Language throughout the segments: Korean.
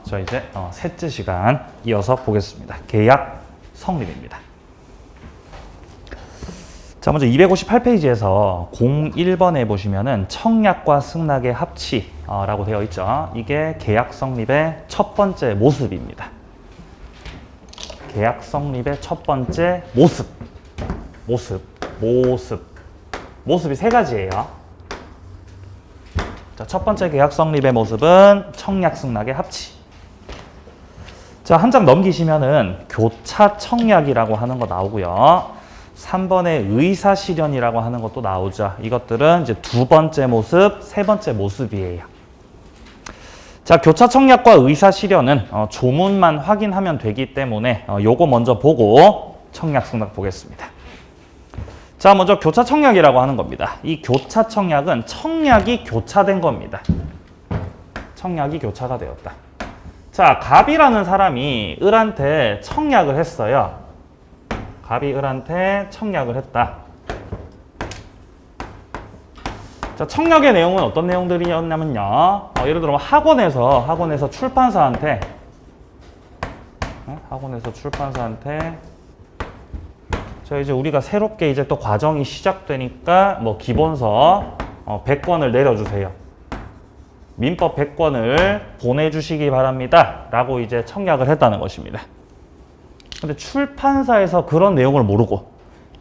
저 이제 셋째 시간 이어서 보겠습니다. 계약 성립입니다. 자, 먼저 258페이지에서 01번에 보시면은 청약과 승낙의 합치라고 되어 있죠. 이게 계약 성립의 첫 번째 모습입니다. 계약 성립의 첫 번째 모습이 세 가지예요. 자, 첫 번째 계약 성립의 모습은 청약 승낙의 합치. 자, 한 장 넘기시면은 교차 청약이라고 하는 거 나오고요. 3번에 의사 실현이라고 하는 것도 나오죠. 이것들은 이제 두 번째 모습, 세 번째 모습이에요. 자, 교차 청약과 의사 실현은 조문만 확인하면 되기 때문에 요거 먼저 보고 청약 승낙 보겠습니다. 자, 먼저 교차 청약이라고 하는 겁니다. 이 교차 청약은 청약이 교차된 겁니다. 청약이 교차가 되었다. 자, 갑이라는 사람이 을한테 청약을 했어요. 갑이 을한테 청약을 했다. 자, 청약의 내용은 어떤 내용들이었냐면요. 예를 들어 학원에서 출판사한테 자, 이제 우리가 새롭게 이제 또 과정이 시작되니까 뭐 기본서 100권을 내려주세요. 민법 100권을 보내주시기 바랍니다. 라고 이제 청약을 했다는 것입니다. 근데 출판사에서 그런 내용을 모르고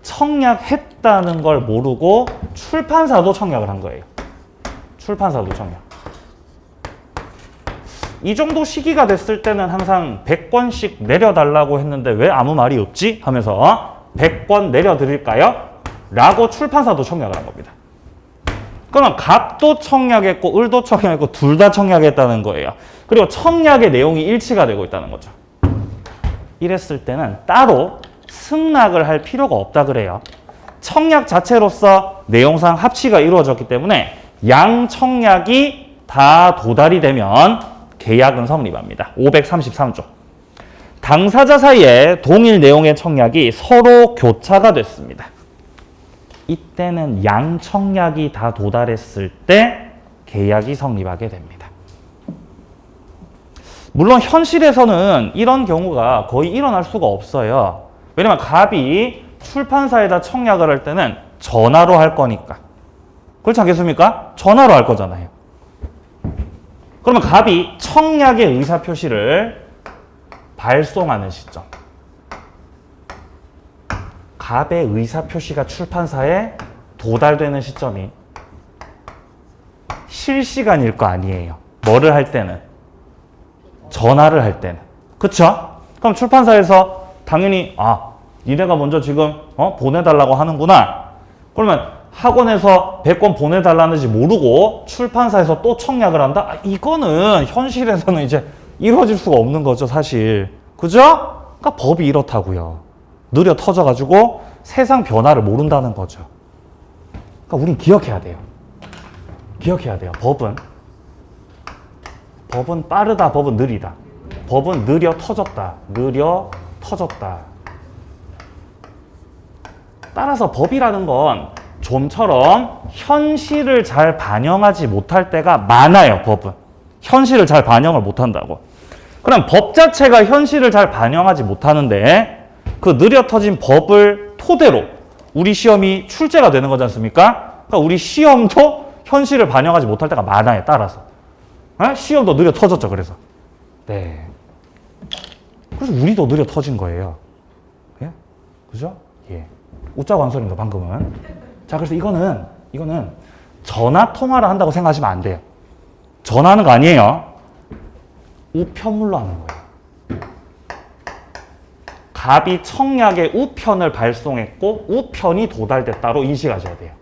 청약했다는 걸 모르고 출판사도 청약을 한 거예요. 출판사도 청약. 이 정도 시기가 됐을 때는 항상 100권씩 내려달라고 했는데 왜 아무 말이 없지? 하면서 100권 내려드릴까요? 라고 출판사도 청약을 한 겁니다. 그러면 갑도 청약했고 을도 청약했고 둘 다 청약했다는 거예요. 그리고 청약의 내용이 일치가 되고 있다는 거죠. 이랬을 때는 따로 승낙을 할 필요가 없다 그래요. 청약 자체로서 내용상 합치가 이루어졌기 때문에 양 청약이 다 도달이 되면 계약은 성립합니다. 533조. 당사자 사이에 동일 내용의 청약이 서로 교차가 됐습니다. 이때는 양 청약이 다 도달했을 때 계약이 성립하게 됩니다. 물론 현실에서는 이런 경우가 거의 일어날 수가 없어요. 왜냐면 갑이 출판사에다 청약을 할 때는 전화로 할 거니까. 그렇지 않겠습니까? 전화로 할 거잖아요. 그러면 갑이 청약의 의사표시를 발송하는 시점. 갑의 의사표시가 출판사에 도달되는 시점이 실시간일 거 아니에요. 뭐를 할 때는? 전화를 할 때는. 그쵸? 그럼 출판사에서 당연히 니네가 먼저 지금 보내달라고 하는구나. 그러면 학원에서 100권 보내달라는지 모르고 출판사에서 또 청약을 한다? 이거는 현실에서는 이제 이루어질 수가 없는 거죠, 사실. 그죠? 그러니까 법이 이렇다고요. 느려 터져가지고 세상 변화를 모른다는 거죠. 그러니까 우린 기억해야 돼요. 기억해야 돼요. 법은 빠르다, 법은 느리다. 법은 느려 터졌다. 따라서 법이라는 건 좀처럼 현실을 잘 반영하지 못할 때가 많아요, 법은. 현실을 잘 반영을 못한다고. 그럼 법 자체가 현실을 잘 반영하지 못하는데 그 느려 터진 법을 토대로 우리 시험이 출제가 되는 거지 않습니까? 그러니까 우리 시험도 현실을 반영하지 못할 때가 많아요, 따라서. 시험도 느려 터졌죠, 그래서. 네. 그래서 우리도 느려 터진 거예요. 예? 그죠? 예. 웃자고 한 소리입니다, 방금은. 자, 그래서 이거는 전화 통화를 한다고 생각하시면 안 돼요. 전화하는 거 아니에요. 우편물로 하는 거예요. 갑이 청약의 우편을 발송했고 우편이 도달됐다로 인식하셔야 돼요.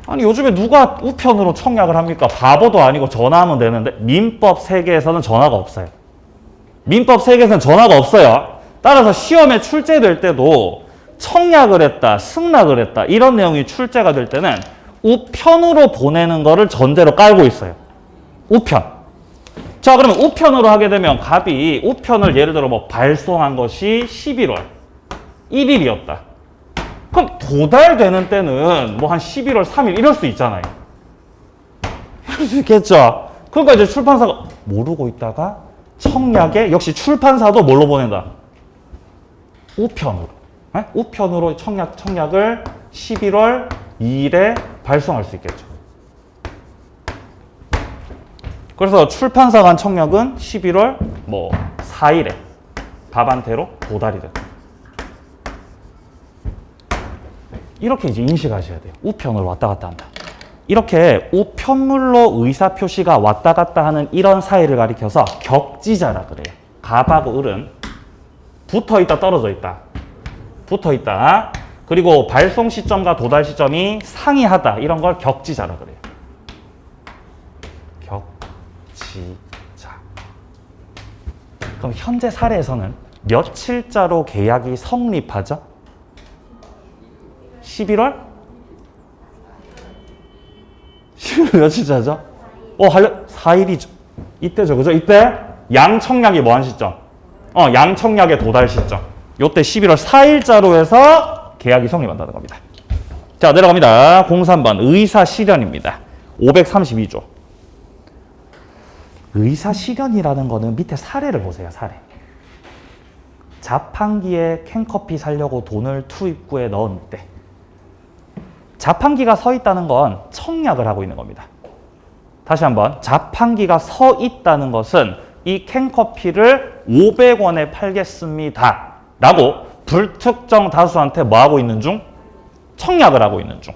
아니, 요즘에 누가 우편으로 청약을 합니까? 바보도 아니고 전화하면 되는데 민법 세계에서는 전화가 없어요. 민법 세계에서는 전화가 없어요. 따라서 시험에 출제될 때도 청약을 했다, 승낙을 했다 이런 내용이 출제가 될 때는 우편으로 보내는 거를 전제로 깔고 있어요. 우편. 자, 그러면 우편으로 하게 되면 갑이 우편을 예를 들어 뭐 발송한 것이 11월 1일이었다. 그럼 도달되는 때는 뭐 한 11월 3일 이럴 수 있잖아요. 그럴 수 있겠죠. 그러니까 이제 출판사가 모르고 있다가 청약에 역시 출판사도 뭘로 보낸다? 우편으로. 네? 우편으로 청약을 11월 2일에 발송할 수 있겠죠. 그래서 출판사 간 청약은 11월 4일에 답안태로 도달이 됐다. 이렇게 이제 인식하셔야 돼요. 우편으로 왔다 갔다 한다. 이렇게 우편물로 의사표시가 왔다 갔다 하는 이런 사이를 가리켜서 격지자라 그래요. 갑하고 을은 붙어있다 떨어져 있다. 붙어있다. 그리고 발송 시점과 도달 시점이 상이하다. 이런 걸 격지자라 그래요. 격지자. 그럼 현재 사례에서는 며칠자로 계약이 성립하죠? 11월? 11월 며칠자죠? 4일이죠. 이때죠. 그죠? 이때 양청약이 뭐한 시점? 양청약의 도달 시점. 요때 11월 4일자로 해서 계약이 성립한다는 겁니다. 자, 내려갑니다. 03번 의사실현입니다. 532조. 의사실현이라는 거는 밑에 사례를 보세요. 사례. 자판기에 캔커피 사려고 돈을 투입구에 넣은 때 자판기가 서 있다는 건 청약을 하고 있는 겁니다. 다시 한번 자판기가 서 있다는 것은 이 캔커피를 500원에 팔겠습니다 라고 불특정 다수한테 뭐 하고 있는 중? 청약을 하고 있는 중.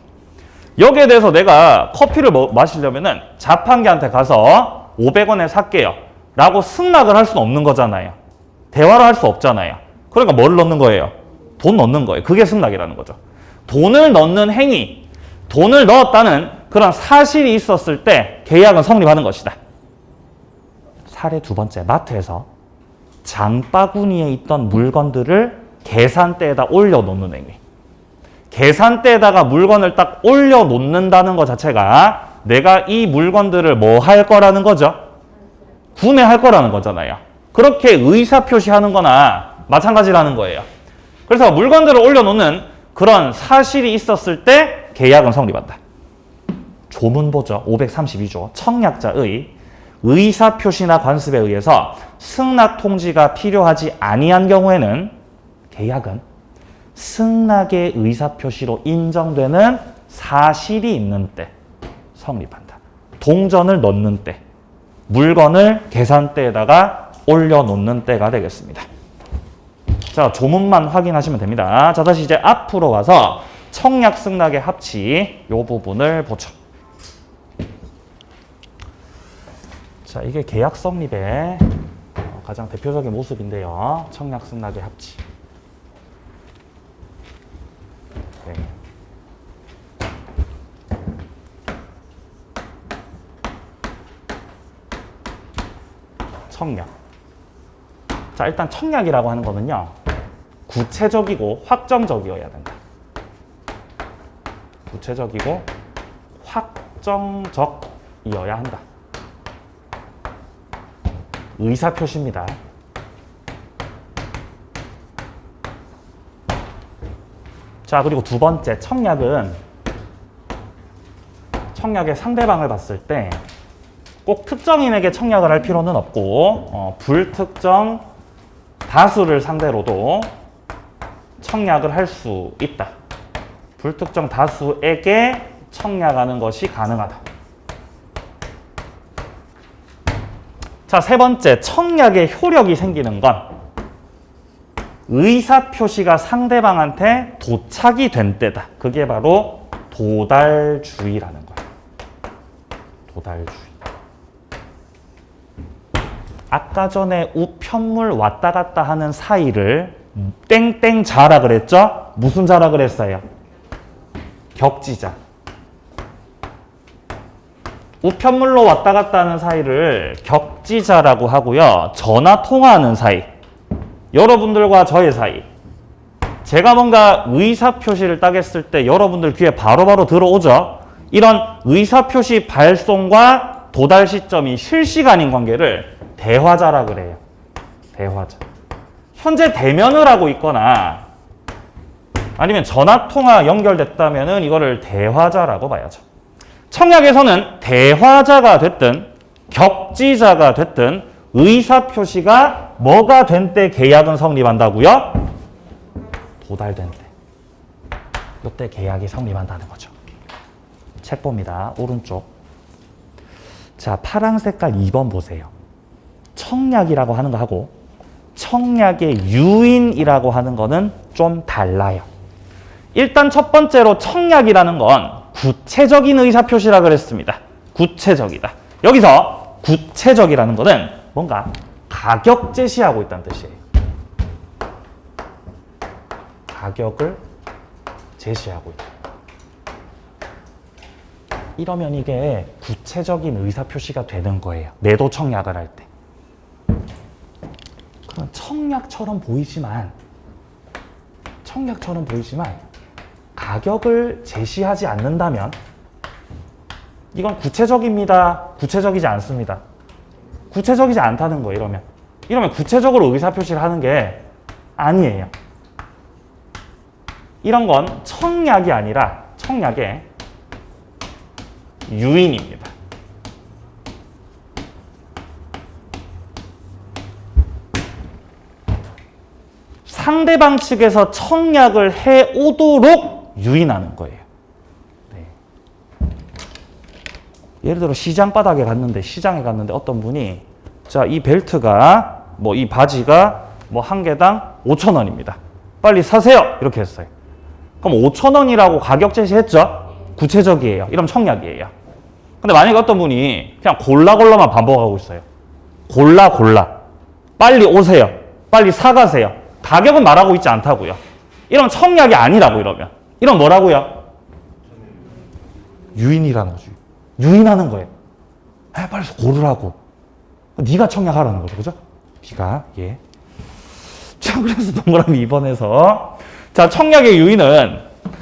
여기에 대해서 내가 커피를 마시려면은 자판기한테 가서 500원에 살게요 라고 승낙을 할 수는 없는 거잖아요. 대화를 할 수 없잖아요. 그러니까 뭘 넣는 거예요? 돈 넣는 거예요. 그게 승낙이라는 거죠. 돈을 넣는 행위, 돈을 넣었다는 그런 사실이 있었을 때 계약은 성립하는 것이다. 사례 두 번째, 마트에서 장바구니에 있던 물건들을 계산대에다 올려놓는 행위. 계산대에다가 물건을 딱 올려놓는다는 것 자체가 내가 이 물건들을 뭐 할 거라는 거죠? 구매할 거라는 거잖아요. 그렇게 의사표시하는 거나 마찬가지라는 거예요. 그래서 물건들을 올려놓는 그런 사실이 있었을 때 계약은 성립한다. 조문 보죠. 532조. 청약자의 의사표시나 관습에 의해서 승낙 통지가 필요하지 아니한 경우에는 계약은 승낙의 의사표시로 인정되는 사실이 있는 때 성립한다. 동전을 넣는 때, 물건을 계산대에다가 올려놓는 때가 되겠습니다. 자, 조문만 확인하시면 됩니다. 자, 다시 이제 앞으로 가서 청약 승낙의 합치 이 부분을 보죠. 자, 이게 계약 성립의 가장 대표적인 모습인데요. 청약 승낙의 합치. 네. 청약. 자, 일단 청약이라고 하는 거는요. 구체적이고 확정적이어야 된다. 구체적이고 확정적이어야 한다. 의사표시입니다. 자, 그리고 두 번째, 청약의 상대방을 봤을 때 꼭 특정인에게 청약을 할 필요는 없고 불특정 다수를 상대로도 청약을 할 수 있다. 불특정 다수에게 청약하는 것이 가능하다. 자, 세 번째, 청약의 효력이 생기는 건 의사표시가 상대방한테 도착이 된 때다. 그게 바로 도달주의라는 거예요. 도달주의. 아까 전에 우편물 왔다 갔다 하는 사이를 땡땡자라 그랬죠? 무슨 자라 그랬어요? 격지자. 우편물로 왔다 갔다 하는 사이를 격지자라고 하고요. 전화 통화하는 사이. 여러분들과 저의 사이. 제가 뭔가 의사표시를 따겠을 때 여러분들 귀에 바로바로 들어오죠? 이런 의사표시 발송과 도달 시점이 실시간인 관계를 대화자라 그래요. 대화자. 현재 대면을 하고 있거나 아니면 전화통화 연결됐다면은 이거를 대화자라고 봐야죠. 청약에서는 대화자가 됐든 격지자가 됐든 의사표시가 뭐가 된 때 계약은 성립한다고요? 도달된 때. 이때 계약이 성립한다는 거죠. 책 봅니다. 오른쪽. 자, 파란 색깔 2번 보세요. 청약이라고 하는 거 하고 청약의 유인이라고 하는 거는 좀 달라요. 일단 첫 번째로 청약이라는 건 구체적인 의사표시라 그랬습니다. 구체적이다. 여기서 구체적이라는 거는 뭔가 가격 제시하고 있다는 뜻이에요. 가격을 제시하고 있다. 이러면 이게 구체적인 의사표시가 되는 거예요. 매도 청약을 할 때. 그럼 청약처럼 보이지만 가격을 제시하지 않는다면 이건 구체적입니다. 구체적이지 않습니다. 구체적이지 않다는 거예요. 이러면 구체적으로 의사표시를 하는 게 아니에요. 이런 건 청약이 아니라 청약의 유인입니다. 상대방 측에서 청약을 해오도록 유인하는 거예요. 네. 예를 들어 시장에 갔는데 어떤 분이 자, 이 벨트가 이 바지가 한 개당 5,000원입니다. 빨리 사세요. 이렇게 했어요. 그럼 5,000원이라고 가격 제시했죠? 구체적이에요. 이러면 청약이에요. 근데 만약에 어떤 분이 그냥 골라만 반복하고 있어요. 골라. 빨리 오세요. 빨리 사가세요. 가격은 말하고 있지 않다고요. 이러면 청약이 아니라고 이러면 뭐라고요? 유인이라는 거죠. 유인하는 거예요. 빨리 고르라고. 네가 청약하라는 거죠. 그죠? 네가. 예. 자, 그래서 동그라미 2번에서 자, 청약의 유인은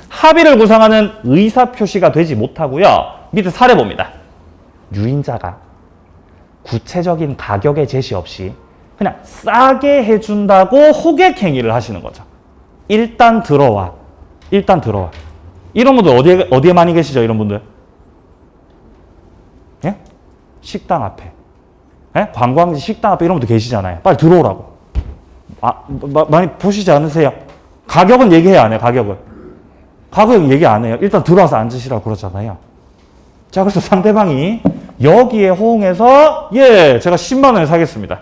합의를 구성하는 의사표시가 되지 못하고요. 밑에 사례 봅니다. 유인자가 구체적인 가격의 제시 없이 그냥 싸게 해준다고 호객 행위를 하시는 거죠. 일단 들어와. 이런 분들 어디에 많이 계시죠? 이런 분들. 예? 식당 앞에. 예? 관광지 식당 앞에 이런 분들 계시잖아요. 빨리 들어오라고. 많이 보시지 않으세요? 가격은 얘기해야 안 해요. 가격은 얘기 안 해요. 일단 들어와서 앉으시라고 그러잖아요. 자, 그래서 상대방이 여기에 호응해서 예, 제가 10만 원에 사겠습니다.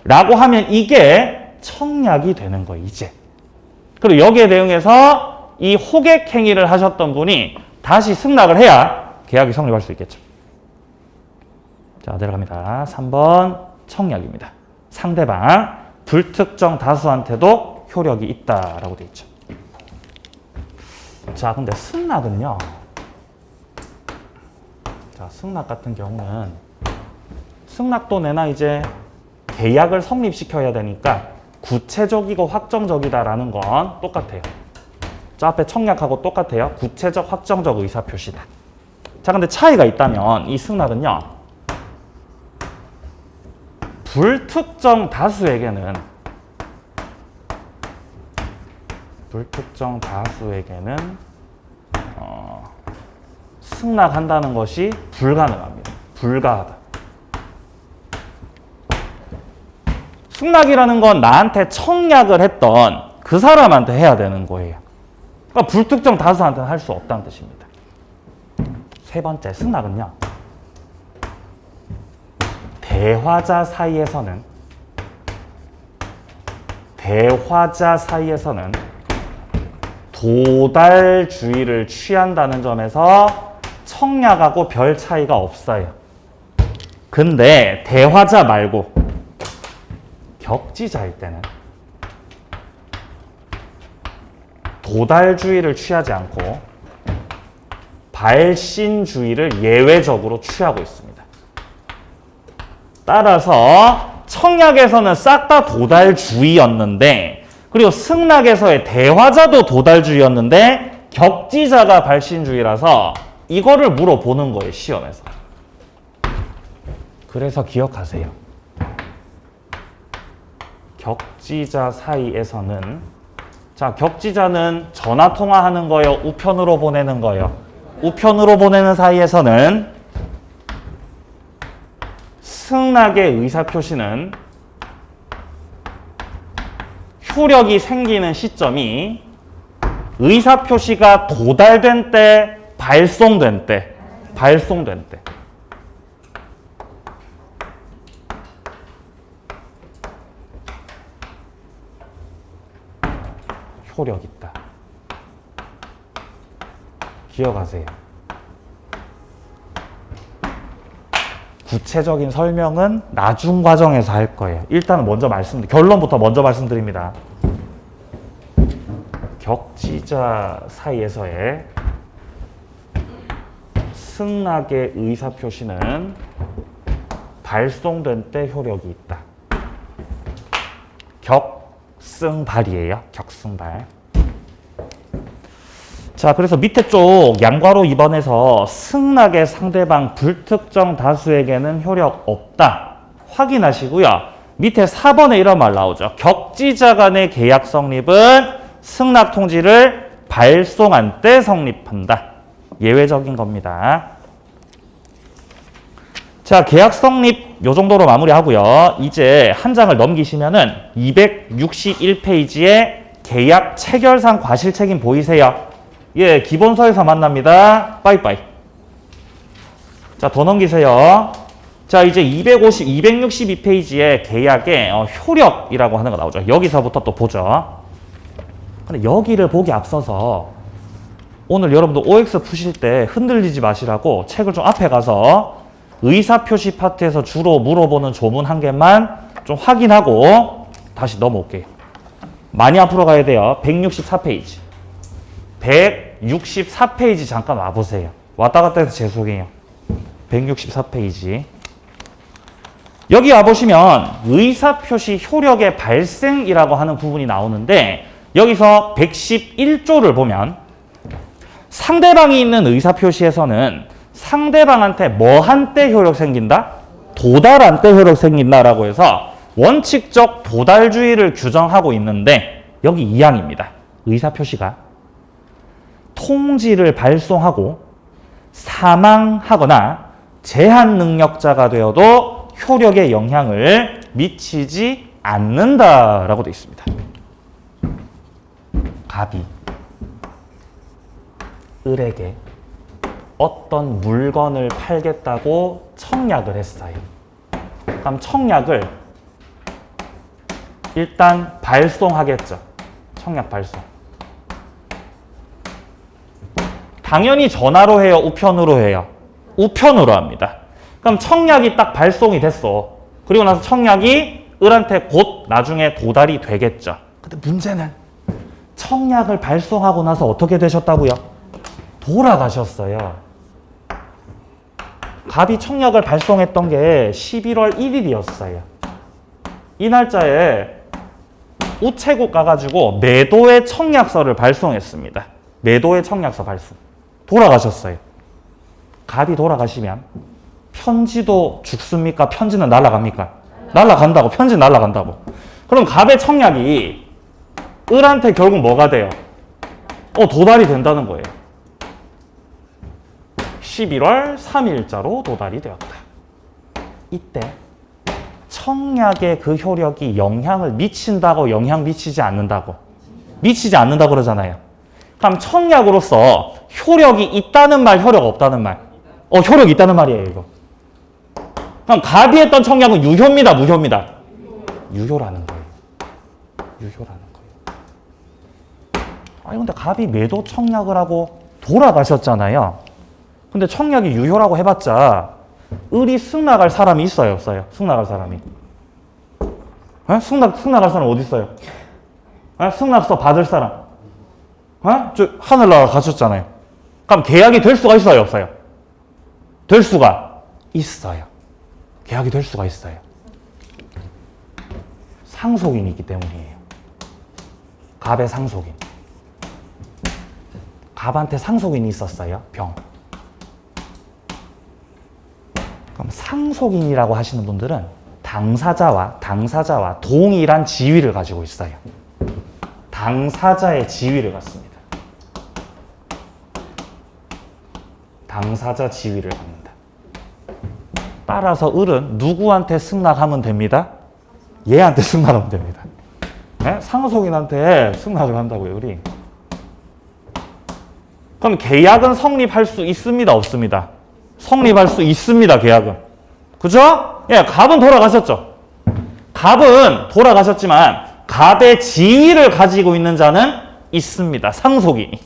라고 하면 이게 청약이 되는 거예요, 이제. 그리고 여기에 대응해서 이 호객 행위를 하셨던 분이 다시 승낙을 해야 계약이 성립할 수 있겠죠. 자, 내려갑니다. 3번 청약입니다. 상대방 불특정 다수한테도 효력이 있다라고 되어 있죠. 자, 근데 승낙은요. 자, 승낙 같은 경우는 승낙도 내나 이제 계약을 성립시켜야 되니까 구체적이고 확정적이다라는 건 똑같아요. 저 앞에 청약하고 똑같아요. 구체적, 확정적 의사표시다. 자, 근데 차이가 있다면 이 승낙은요. 불특정 다수에게는 승낙한다는 것이 불가능합니다. 불가하다. 승낙이라는 건 나한테 청약을 했던 그 사람한테 해야 되는 거예요. 그러니까 불특정 다수한테는 할 수 없다는 뜻입니다. 세 번째, 승낙은요. 대화자 사이에서는 도달주의를 취한다는 점에서 청약하고 별 차이가 없어요. 근데 대화자 말고 격지자일 때는 도달주의를 취하지 않고 발신주의를 예외적으로 취하고 있습니다. 따라서 청약에서는 싹 다 도달주의였는데 그리고 승낙에서의 대화자도 도달주의였는데 격지자가 발신주의라서 이거를 물어보는 거예요, 시험에서. 그래서 기억하세요. 격지자 사이에서는 자, 격지자는 전화 통화하는 거요, 우편으로 보내는 거요? 우편으로 보내는 사이에서는 승낙의 의사표시는 효력이 생기는 시점이 의사표시가 도달된 때, 발송된 때. 효력 있다. 기억하세요. 구체적인 설명은 나중 과정에서 할 거예요. 일단은 결론부터 먼저 말씀드립니다. 격지자 사이에서의 승낙의 의사표시는 발송된 때 효력이 있다. 격승발이에요. 격승발. 자, 그래서 밑에 쪽 양괄호 2번에서 승낙의 상대방 불특정 다수에게는 효력 없다. 확인하시고요. 밑에 4번에 이런 말 나오죠. 격지자 간의 계약 성립은 승낙 통지를 발송한 때 성립한다. 예외적인 겁니다. 자, 계약 성립 요 정도로 마무리하고요. 이제 한 장을 넘기시면은 261페이지에 계약 체결상 과실책임 보이세요? 예, 기본서에서 만납니다. 빠이빠이. 자, 더 넘기세요. 자, 이제 262페이지에 계약의 효력이라고 하는 거 나오죠. 여기서부터 또 보죠. 근데 여기를 보기 앞서서 오늘 여러분들 OX 푸실 때 흔들리지 마시라고 책을 좀 앞에 가서 의사표시 파트에서 주로 물어보는 조문 한 개만 좀 확인하고 다시 넘어올게요. 많이 앞으로 가야 돼요. 164페이지. 164페이지 잠깐 와보세요. 왔다 갔다 해서 죄송해요. 164페이지. 여기 와보시면 의사표시 효력의 발생이라고 하는 부분이 나오는데 여기서 111조를 보면 상대방이 있는 의사표시에서는 상대방한테 뭐한 때 효력 생긴다? 도달한 때 효력 생긴다라고 해서 원칙적 도달주의를 규정하고 있는데 여기 2항입니다. 의사표시가 통지를 발송하고 사망하거나 제한 능력자가 되어도 효력에 영향을 미치지 않는다라고 되어 있습니다. 갑이 을에게 어떤 물건을 팔겠다고 청약을 했어요. 그럼 청약을 일단 발송하겠죠. 청약 발송. 당연히 전화로 해요? 우편으로 해요? 우편으로 합니다. 그럼 청약이 딱 발송이 됐어. 그리고 나서 청약이 을한테 곧 나중에 도달이 되겠죠. 근데 문제는 청약을 발송하고 나서 어떻게 되셨다고요? 돌아가셨어요. 갑이 청약을 발송했던 게 11월 1일이었어요. 이 날짜에 우체국 가가지고 매도의 청약서를 발송했습니다. 매도의 청약서 발송. 돌아가셨어요. 갑이 돌아가시면 편지도 죽습니까? 편지는 날아갑니까? 날아간다고. 편지 날아간다고. 그럼 갑의 청약이 을한테 결국 뭐가 돼요? 도달이 된다는 거예요. 11월 3일자로 도달이 되었다. 이때 청약의 그 효력이 영향을 미친다고 영향 미치지 않는다고? 미치지 않는다고 그러잖아요. 그럼 청약으로서 효력이 있다는 말, 효력 없다는 말? 효력 있다는 말이에요, 이거. 그럼 갑이 했던 청약은 유효입니다, 무효입니다? 유효라는 거예요. 유효라는 거예요. 아니, 근데 갑이 매도 청약을 하고 돌아가셨잖아요. 근데 청약이 유효라고 해봤자 을이 승낙할 사람이 있어요, 없어요? 승낙할 사람이. 승낙할 사람 어디 있어요? 승낙서 받을 사람. 저 하늘나라 가셨잖아요. 그럼 계약이 될 수가 있어요, 없어요? 될 수가 있어요. 계약이 될 수가 있어요. 상속인이 있기 때문이에요. 갑의 상속인. 갑한테 상속인이 있었어요, 병. 그럼 상속인이라고 하시는 분들은 당사자와 동일한 지위를 가지고 있어요. 당사자의 지위를 갖습니다. 당사자 지위를 갖는다. 따라서 을은 누구한테 승낙하면 됩니다? 얘한테 승낙하면 됩니다. 네? 상속인한테 승낙을 한다고요, 을이. 그럼 계약은 성립할 수 있습니다, 없습니다? 성립할 수 있습니다, 계약은. 그죠? 예, 갑은 돌아가셨죠. 갑은 돌아가셨지만 갑의 지위를 가지고 있는 자는 있습니다, 상속인이.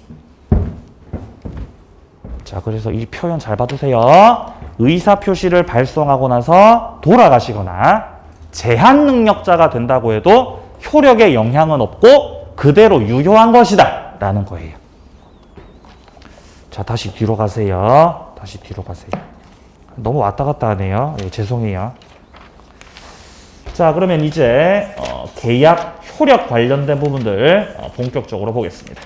자, 그래서 이 표현 잘 봐두세요. 의사표시를 발송하고 나서 돌아가시거나 제한 능력자가 된다고 해도 효력에 영향은 없고 그대로 유효한 것이다 라는 거예요. 자, 다시 뒤로 가세요. 다시 뒤로 가세요. 너무 왔다 갔다 하네요. 예, 죄송해요. 자, 그러면 이제 계약 효력 관련된 부분들 본격적으로 보겠습니다.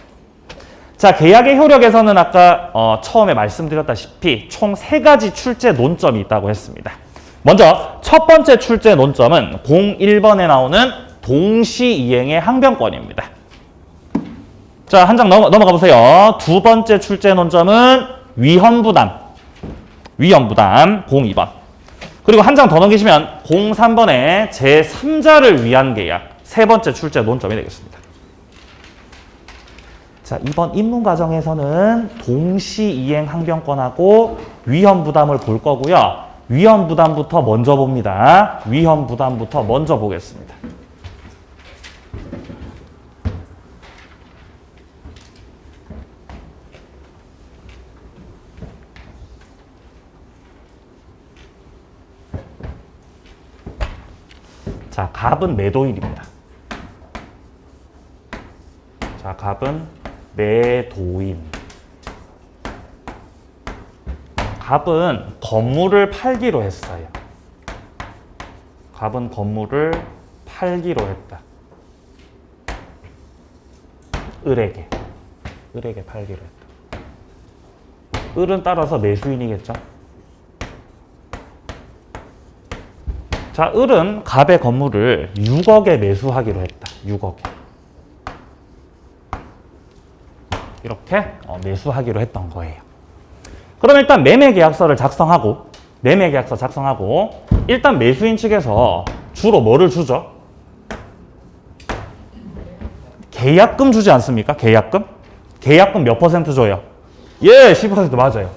자, 계약의 효력에서는 아까 처음에 말씀드렸다시피 총 3가지 출제 논점이 있다고 했습니다. 먼저 첫 번째 출제 논점은 01번에 나오는 동시이행의 항변권입니다. 자, 한 장 넘어가 보세요. 두 번째 출제 논점은 위헌부담 02번. 그리고 한 장 더 넘기시면 03번에 제3자를 위한 계약, 세 번째 출제 논점이 되겠습니다. 자, 이번 입문과정에서는 동시이행 항변권하고 위헌부담을 볼 거고요. 위헌부담부터 먼저 봅니다. 위헌부담부터 먼저 보겠습니다. 자, 갑은 매도인입니다. 자, 갑은 매도인. 갑은 건물을 팔기로 했어요. 갑은 건물을 팔기로 했다. 을에게 팔기로 했다. 을은 따라서 매수인이겠죠. 자, 을은 갑의 건물을 6억에 매수하기로 했다. 6억에. 이렇게 매수하기로 했던 거예요. 그럼 일단 매매계약서를 작성하고 일단 매수인 측에서 주로 뭐를 주죠? 계약금 주지 않습니까? 계약금? 계약금 몇 퍼센트 줘요? 예, 10% 맞아요.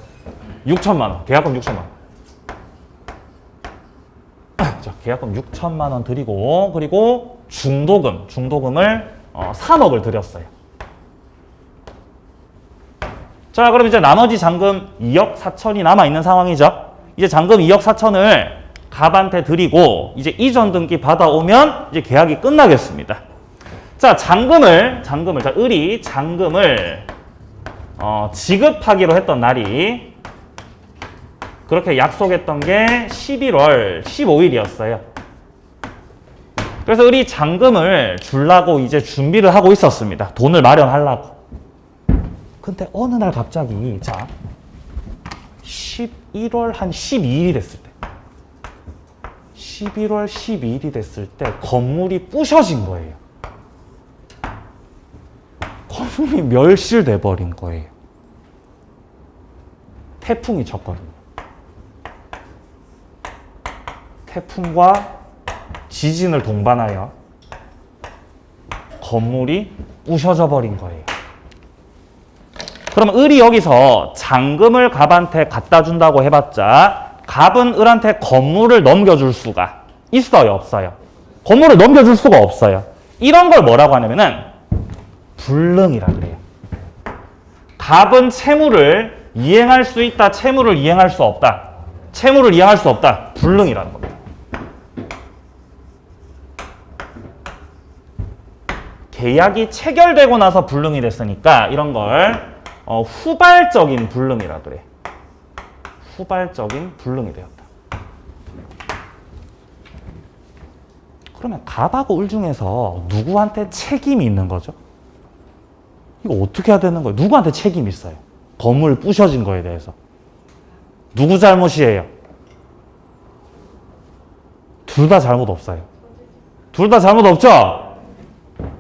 6천만 원. 계약금 6천만 원. 자, 계약금 6천만 원 드리고, 그리고 중도금을 3억을 드렸어요. 자, 그럼 이제 나머지 잔금 2억 4천이 남아있는 상황이죠. 이제 잔금 2억 4천을 갑한테 드리고 이제 이전 등기 받아오면 이제 계약이 끝나겠습니다. 자, 자, 을이 잔금을 지급하기로 했던 날이 그렇게 약속했던 게 11월 15일이었어요. 그래서 을이 잔금을 주려고 이제 준비를 하고 있었습니다. 돈을 마련하려고. 근데 어느 날 갑자기 11월 한 12일이 됐을 때 11월 12일이 됐을 때 건물이 부셔진 거예요. 건물이 멸실돼 버린 거예요. 태풍이 쳤거든요. 태풍과 지진을 동반하여 건물이 부셔져 버린 거예요. 그럼 을이 여기서 잔금을 갑한테 갖다 준다고 해봤자 갑은 을한테 건물을 넘겨줄 수가 있어요, 없어요? 건물을 넘겨줄 수가 없어요. 이런 걸 뭐라고 하냐면은 불능이라 그래요. 갑은 채무를 이행할 수 있다, 채무를 이행할 수 없다. 채무를 이행할 수 없다. 불능이라는 겁니다. 계약이 체결되고 나서 불능이 됐으니까 이런 걸 후발적인 불능이라 그래. 후발적인 불능이 되었다. 그러면 갑하고 을 중에서 누구한테 책임이 있는 거죠? 이거 어떻게 해야 되는 거예요? 누구한테 책임이 있어요? 건물 부셔진 거에 대해서. 누구 잘못이에요? 둘 다 잘못 없어요. 둘 다 잘못 없죠?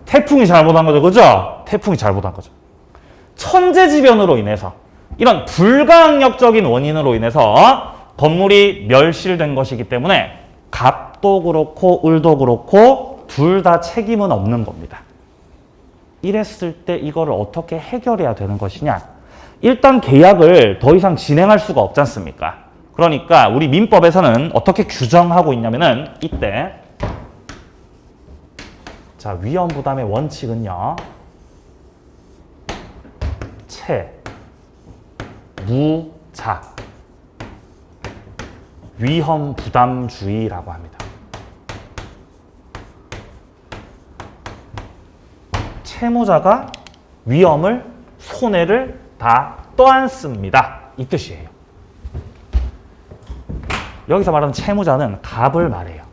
태풍이 잘못한 거죠. 그죠? 태풍이 잘못한 거죠. 천재지변으로 인해서 이런 불가항력적인 원인으로 인해서 건물이 멸실된 것이기 때문에 갑도 그렇고 을도 그렇고 둘 다 책임은 없는 겁니다. 이랬을 때 이거를 어떻게 해결해야 되는 것이냐? 일단 계약을 더 이상 진행할 수가 없지 않습니까? 그러니까 우리 민법에서는 어떻게 규정하고 있냐면은 이때 자, 위험 부담의 원칙은요. 무자 위험 부담주의라고 합니다. 채무자가 위험을 손해를 다 떠안습니다. 이 뜻이에요. 여기서 말하는 채무자는 갑을 말해요.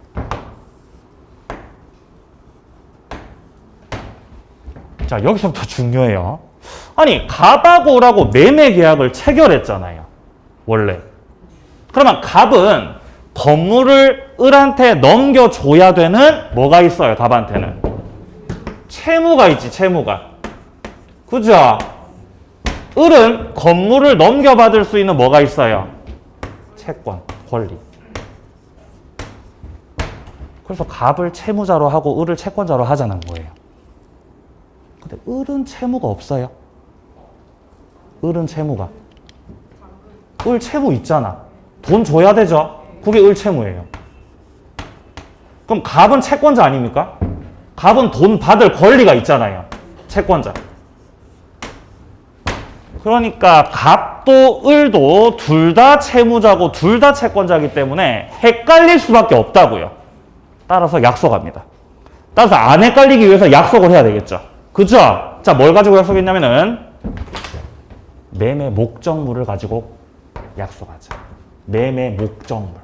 자, 여기서부터 중요해요. 아니, 갑하고 을하고 매매 계약을 체결했잖아요. 원래. 그러면 갑은 건물을 을한테 넘겨줘야 되는 뭐가 있어요, 갑한테는? 채무가 있지, 채무가. 그죠? 을은 건물을 넘겨받을 수 있는 뭐가 있어요? 채권, 권리. 그래서 갑을 채무자로 하고 을을 채권자로 하자는 거예요. 근데 을은 채무가 없어요. 을은 채무가. 을 채무 있잖아. 돈 줘야 되죠? 그게 을 채무예요. 그럼 갑은 채권자 아닙니까? 갑은 돈 받을 권리가 있잖아요. 채권자. 그러니까 갑도 을도 둘 다 채무자고 둘 다 채권자이기 때문에 헷갈릴 수밖에 없다고요. 따라서 약속합니다. 따라서 안 헷갈리기 위해서 약속을 해야 되겠죠. 그죠? 자, 뭘 가지고 약속했냐면은 매매 목적물을 가지고 약속하자. 매매 목적물.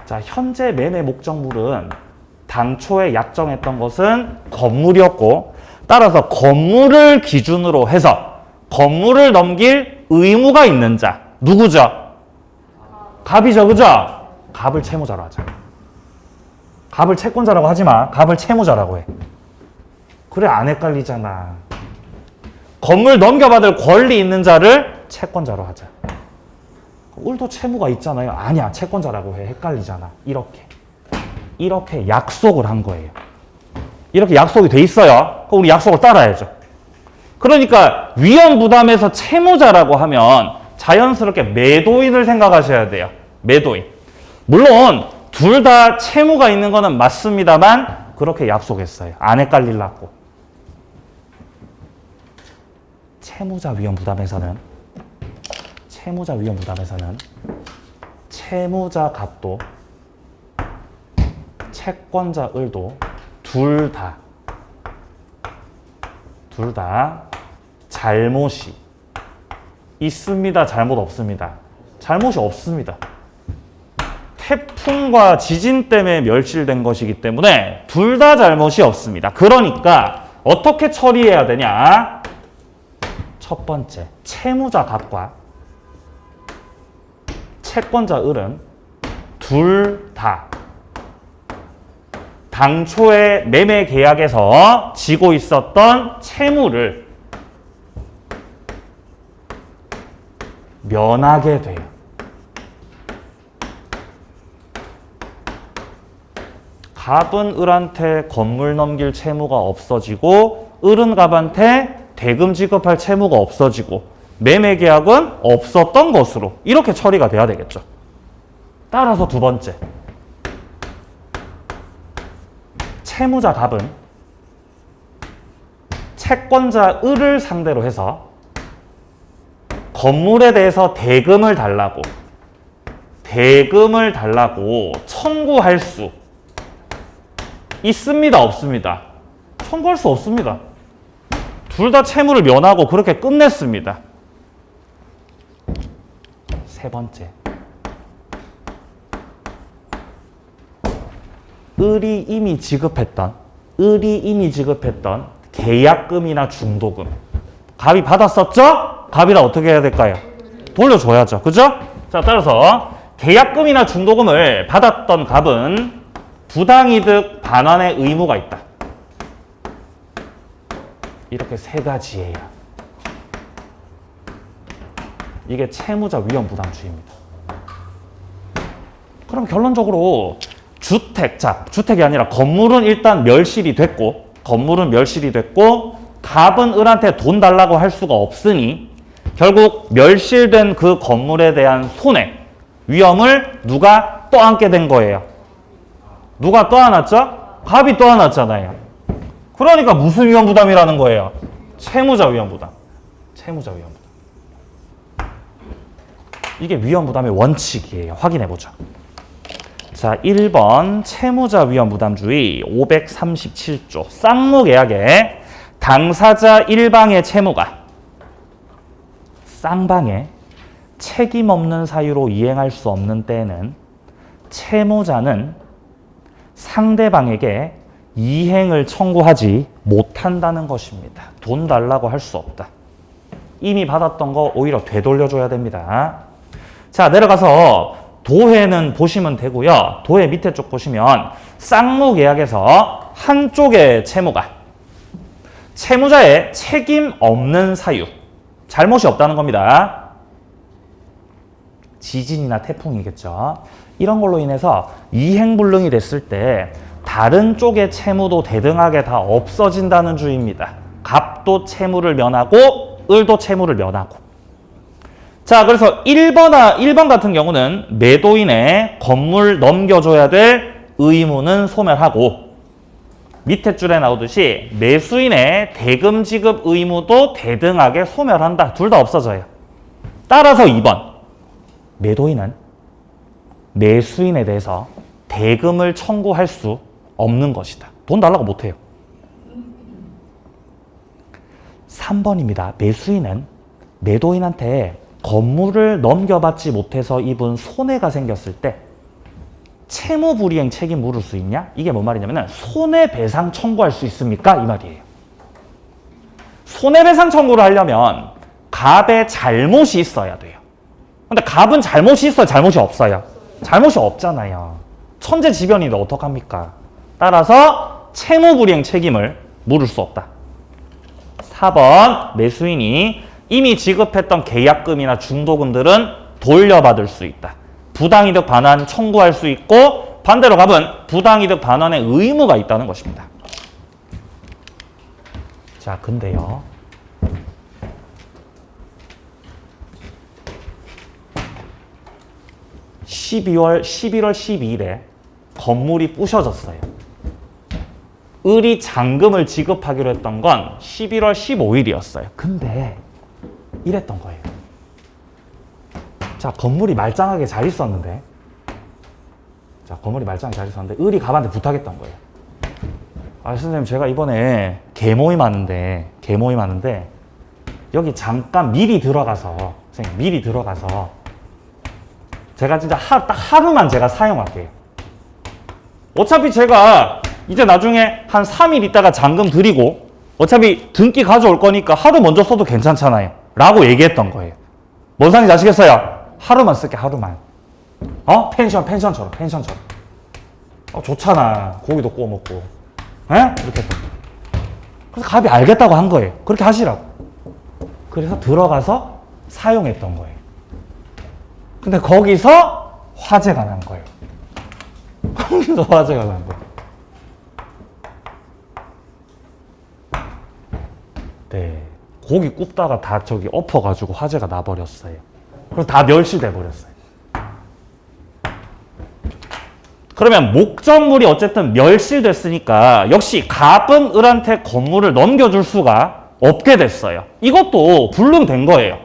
자, 현재 매매 목적물은 당초에 약정했던 것은 건물이었고, 따라서 건물을 기준으로 해서 건물을 넘길 의무가 있는 자. 누구죠? 갑이죠, 그죠? 갑을 채무자로 하자. 갑을 채권자라고 하지 마. 갑을 채무자라고 해. 그래, 안 헷갈리잖아. 건물 넘겨받을 권리 있는 자를 채권자로 하자. 을도 채무가 있잖아요. 아니야, 채권자라고 해. 헷갈리잖아. 이렇게 약속을 한 거예요. 이렇게 약속이 돼 있어요. 그럼 우리 약속을 따라야죠. 그러니까 위험 부담에서 채무자라고 하면 자연스럽게 매도인을 생각하셔야 돼요. 매도인. 물론 둘 다 채무가 있는 거는 맞습니다만 그렇게 약속했어요. 안 헷갈리려고. 채무자 위험 부담에서는 채무자 갑도 채권자 을도 둘 다 잘못이 있습니다. 잘못 없습니다. 잘못이 없습니다. 태풍과 지진 때문에 멸실된 것이기 때문에 둘 다 잘못이 없습니다. 그러니까 어떻게 처리해야 되냐? 첫 번째, 채무자 갑과 채권자 을은 둘 다 당초에 매매 계약에서 지고 있었던 채무를 면하게 돼요. 갑은 을한테 건물 넘길 채무가 없어지고 을은 갑한테 대금 지급할 채무가 없어지고 매매 계약은 없었던 것으로 이렇게 처리가 돼야 되겠죠. 따라서 두 번째, 채무자 갑은 채권자 을을 상대로 해서 건물에 대해서 대금을 달라고 청구할 수 있습니다, 없습니다? 청구할 수 없습니다. 둘 다 채무를 면하고 그렇게 끝냈습니다. 세 번째, 을이 이미 지급했던 계약금이나 중도금 갑이 받았었죠? 갑이라 어떻게 해야 될까요? 돌려줘야죠. 그죠? 자, 따라서 계약금이나 중도금을 받았던 갑은 부당이득 반환의 의무가 있다. 이렇게 세 가지예요. 이게 채무자 위험 부담주의입니다. 그럼 결론적으로 주택이 아니라 건물은 일단 멸실이 됐고 갑은 을한테 돈 달라고 할 수가 없으니 결국 멸실된 그 건물에 대한 손해, 위험을 누가 떠안게 된 거예요. 누가 떠안았죠? 갑이 떠안았잖아요. 그러니까 무슨 위험 부담이라는 거예요? 채무자 위험 부담. 채무자 위험 부담. 이게 위험 부담의 원칙이에요. 확인해 보죠. 자, 1번 채무자 위험 부담주의 537조 쌍무계약에 당사자 1방의 채무가 쌍방에 책임 없는 사유로 이행할 수 없는 때에는 채무자는 상대방에게 이행을 청구하지 못한다는 것입니다. 돈 달라고 할 수 없다. 이미 받았던 거 오히려 되돌려줘야 됩니다. 자, 내려가서 도해는 보시면 되고요. 도해 밑에 쪽 보시면 쌍무계약에서 한쪽의 채무가 채무자의 책임 없는 사유, 잘못이 없다는 겁니다. 지진이나 태풍이겠죠. 이런 걸로 인해서 이행불능이 됐을 때 다른 쪽의 채무도 대등하게 다 없어진다는 주의입니다. 갑도 채무를 면하고 을도 채무를 면하고. 자, 그래서 1번 같은 경우는 매도인의 건물 넘겨줘야 될 의무는 소멸하고 밑에 줄에 나오듯이 매수인의 대금 지급 의무도 대등하게 소멸한다. 둘 다 없어져요. 따라서 2번 매도인은 매수인에 대해서 대금을 청구할 수 없는 것이다. 돈 달라고 못해요. 3번입니다. 매수인은 매도인한테 건물을 넘겨받지 못해서 입은 손해가 생겼을 때 채무불이행 책임 물을 수 있냐? 이게 뭔 말이냐면 손해배상 청구할 수 있습니까? 이 말이에요. 손해배상 청구를 하려면 갑의 잘못이 있어야 돼요. 근데 갑은 잘못이 있어요? 잘못이 없어요? 잘못이 없잖아요. 천재지변인데 어떡합니까? 따라서 채무불이행 책임을 물을 수 없다. 4번 매수인이 이미 지급했던 계약금이나 중도금들은 돌려받을 수 있다. 부당이득 반환 청구할 수 있고 반대로 갑은 부당이득 반환의 의무가 있다는 것입니다. 자, 근데요. (11월 12일에) 건물이 부셔졌어요. 을이 잔금을 지급하기로 했던 건 11월 15일이었어요. 근데 이랬던 거예요. 자, 건물이 말짱하게 잘 있었는데 을이 갑한테 부탁했던 거예요. 아, 선생님, 제가 이번에 개모임 하는데 여기 잠깐 미리 들어가서 제가 진짜 딱 하루만 제가 사용할게요. 어차피 제가 이제 나중에 한 3일 있다가 잔금 드리고 어차피 등기 가져올 거니까 하루 먼저 써도 괜찮잖아요. 라고 얘기했던 거예요. 뭔 상인지 아시겠어요? 하루만 쓸게, 하루만. 펜션처럼. 좋잖아. 고기도 구워 먹고. 에? 이렇게 했던 거예요. 그래서 갑이 알겠다고 한 거예요. 그렇게 하시라고. 그래서 들어가서 사용했던 거예요. 근데 거기서 화재가 난 거예요. 네. 고기 굽다가 다 엎어가지고 화재가 나버렸어요. 그래서 다 멸실돼 버렸어요. 그러면 목적물이 어쨌든 멸실됐으니까 역시 갑은 을한테 건물을 넘겨줄 수가 없게 됐어요. 이것도 불능된 거예요.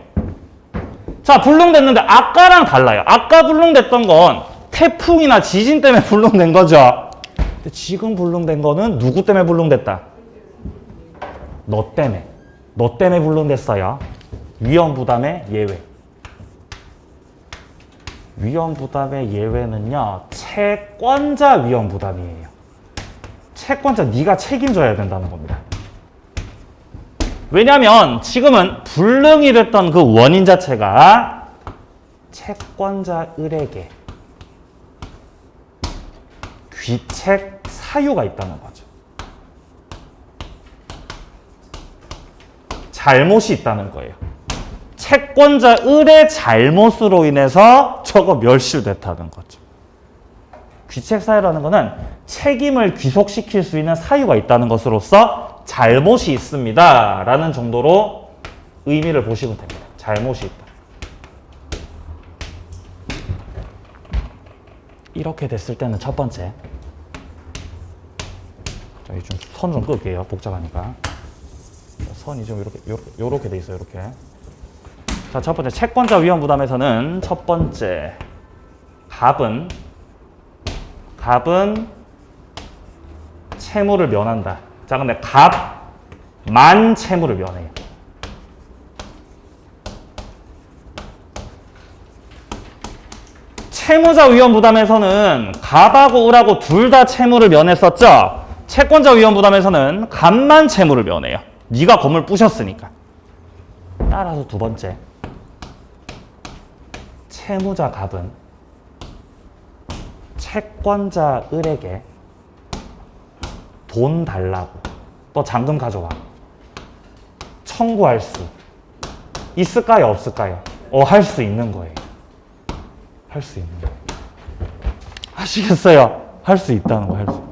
자, 불능됐는데 아까랑 달라요. 아까 불능됐던 건 태풍이나 지진 때문에 불능된 거죠. 근데 지금 불능된 거는 누구 때문에 불능됐다? 너 때문에 불능됐어요. 위험부담의 예외. 위험부담의 예외는요, 채권자 위험부담이에요. 채권자 네가 책임져야 된다는 겁니다. 왜냐하면 지금은 불능이 됐던 그 원인 자체가 채권자 을에게 귀책 사유가 있다는 거죠. 잘못이 있다는 거예요. 채권자 을의 잘못으로 인해서 저거 멸실됐다는 거죠. 귀책사유라는 거는 책임을 귀속시킬 수 있는 사유가 있다는 것으로서 잘못이 있습니다 라는 정도로 의미를 보시면 됩니다. 잘못이 있다. 이렇게 됐을 때는 첫 번째, 저희 좀 선 좀 끌게요. 복잡하니까. 선이 좀 요렇게 돼 있어요. 이렇게. 자, 첫 번째 채권자 위험 부담에서는 첫 번째 갑은 채무를 면한다. 자, 근데 갑만 채무를 면해요. 채무자 위험 부담에서는 갑하고 을하고 둘 다 채무를 면했었죠. 채권자 위험 부담에서는 갑만 채무를 면해요. 네가 건물 부셨으니까. 따라서 두 번째, 채무자 갑은 채권자 을에게 돈 달라고, 또 잔금 가져와, 청구할 수 있을까요? 없을까요? 할 수 있는 거예요. 할 수 있는 거예요. 아시겠어요? 할 수 있다는 거예요. 할 수.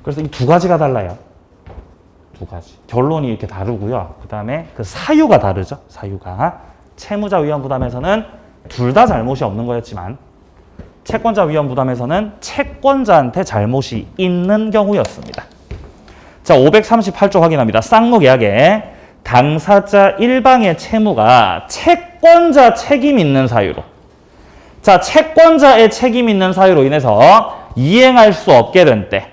그래서 이 두 가지가 달라요. 두 가지. 결론이 이렇게 다르고요. 그 다음에 그 사유가 다르죠. 사유가. 채무자 위험 부담에서는 둘 다 잘못이 없는 거였지만 채권자 위험 부담에서는 채권자한테 잘못이 있는 경우였습니다. 자, 538조 확인합니다. 쌍무계약에 당사자 일방의 채무가 채권자 책임 있는 사유로, 자, 채권자의 책임 있는 사유로 인해서 이행할 수 없게 된 때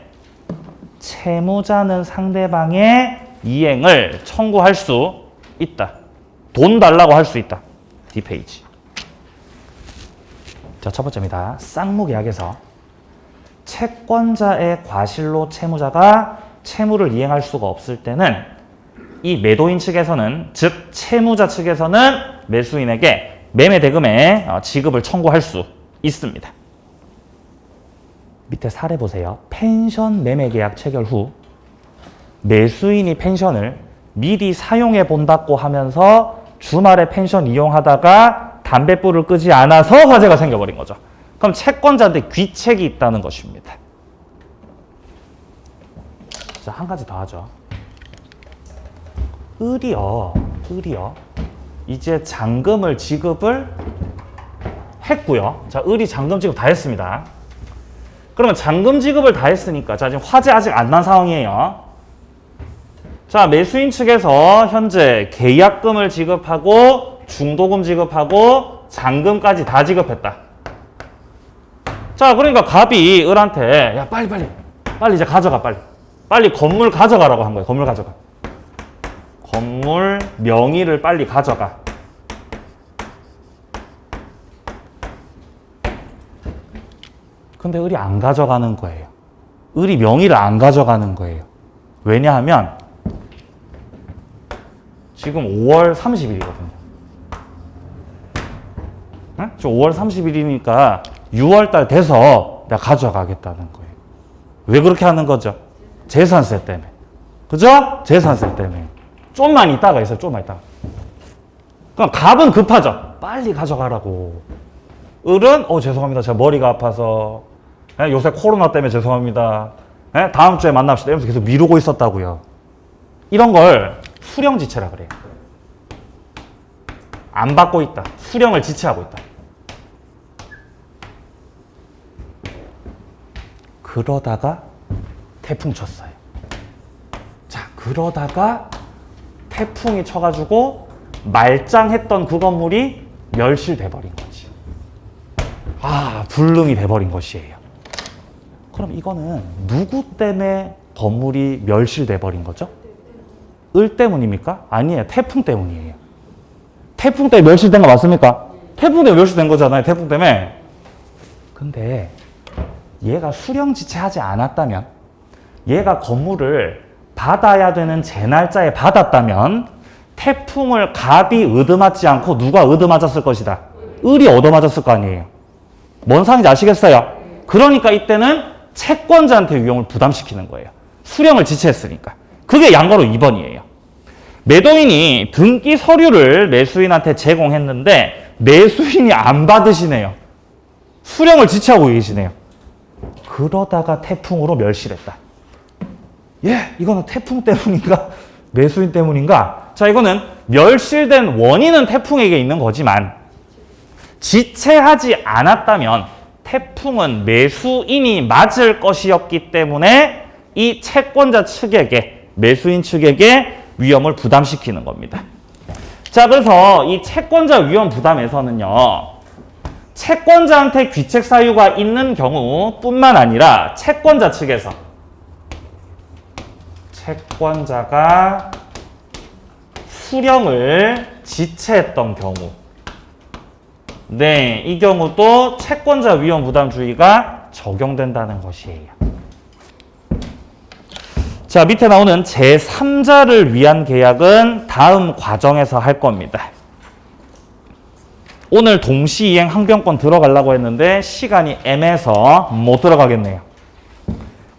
채무자는 상대방의 이행을 청구할 수 있다. 돈 달라고 할 수 있다. D페이지. 자, 첫 번째입니다. 쌍무계약에서 채권자의 과실로 채무자가 채무를 이행할 수가 없을 때는 이 매도인 측에서는, 즉 채무자 측에서는 매수인에게 매매 대금의 지급을 청구할 수 있습니다. 밑에 사례 보세요. 펜션 매매 계약 체결 후 매수인이 펜션을 미리 사용해 본다고 하면서 주말에 펜션 이용하다가 담뱃불을 끄지 않아서 화재가 생겨버린 거죠. 그럼 채권자한테 귀책이 있다는 것입니다. 자, 한 가지 더 하죠. 을이요. 이제 잔금을 지급을 했고요. 자, 을이 잔금 지급 다 했습니다. 그러면 잔금 지급을 다 했으니까, 자, 지금 화재 아직 안 난 상황이에요. 자, 매수인 측에서 현재 계약금을 지급하고 중도금 지급하고 잔금까지 다 지급했다. 자, 그러니까 갑이 을한테 야, 빨리 이제 가져가, 빨리 건물 가져가라고 한 거예요. 건물 가져가. 건물 명의를 빨리 가져가. 근데 을이 안 가져가는 거예요. 을이 명의를 안 가져가는 거예요. 왜냐하면 지금 5월 30일이거든요. 네? 지금 5월 30일이니까 6월달 돼서 내가 가져가겠다는 거예요. 왜 그렇게 하는 거죠? 재산세 때문에. 그죠? 재산세 때문에. 좀만 있다가 있어요. 좀만 있다가. 그럼 갑은 급하죠. 빨리 가져가라고. 을은 죄송합니다. 제가 머리가 아파서 요새 코로나 때문에 죄송합니다. 다음 주에 만납시다. 이러면서 계속 미루고 있었다고요. 이런 걸 수령지체라 그래요. 안 받고 있다. 수령을 지체하고 있다. 그러다가 태풍 쳤어요. 자, 그러다가 태풍이 쳐가지고 말짱했던 그 건물이 멸실돼버린 거지. 불능이 돼버린 것이에요. 그럼 이거는 누구 때문에 건물이 멸실돼버린 거죠? 을 때문입니까? 아니에요. 태풍 때문이에요. 태풍 때문에 멸실된 거 맞습니까? 태풍 때문에 멸실된 거잖아요. 태풍 때문에. 근데 얘가 수령지체하지 않았다면, 얘가 건물을 받아야 되는 제 날짜에 받았다면 태풍을 갑이 얻어맞지 않고 누가 얻어맞았을 것이다. 을이 얻어맞았을 거 아니에요. 뭔 상황인지 아시겠어요? 그러니까 이때는 채권자한테 위험을 부담시키는 거예요. 수령을 지체했으니까. 그게 양가로 2번이에요. 매도인이 등기 서류를 매수인한테 제공했는데 매수인이 안 받으시네요. 수령을 지체하고 계시네요. 그러다가 태풍으로 멸실했다. 예, 이거는 태풍 때문인가? 매수인 때문인가? 자, 이거는 멸실된 원인은 태풍에게 있는 거지만 지체하지 않았다면 태풍은 매수인이 맞을 것이었기 때문에 이 채권자 측에게, 매수인 측에게 위험을 부담시키는 겁니다. 자, 그래서 이 채권자 위험 부담에서는요, 채권자한테 귀책 사유가 있는 경우뿐만 아니라 채권자 측에서 채권자가 수령을 지체했던 경우, 네, 이 경우도 채권자 위험 부담주의가 적용된다는 것이에요. 자, 밑에 나오는 제3자를 위한 계약은 다음 과정에서 할 겁니다. 오늘 동시이행 항변권 들어가려고 했는데 시간이 애매해서 못 들어가겠네요.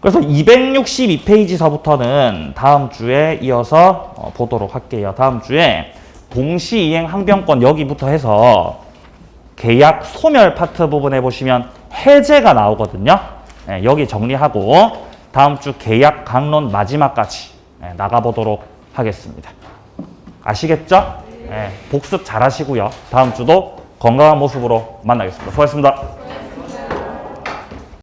그래서 262페이지서부터는 다음 주에 이어서 보도록 할게요. 다음 주에 동시이행 항변권 여기부터 해서 계약 소멸 파트 부분에 보시면 해제가 나오거든요. 네, 여기 정리하고 다음 주 계약 강론 마지막까지 나가보도록 하겠습니다. 아시겠죠? 네, 복습 잘 하시고요. 다음 주도 건강한 모습으로 만나겠습니다. 수고하셨습니다.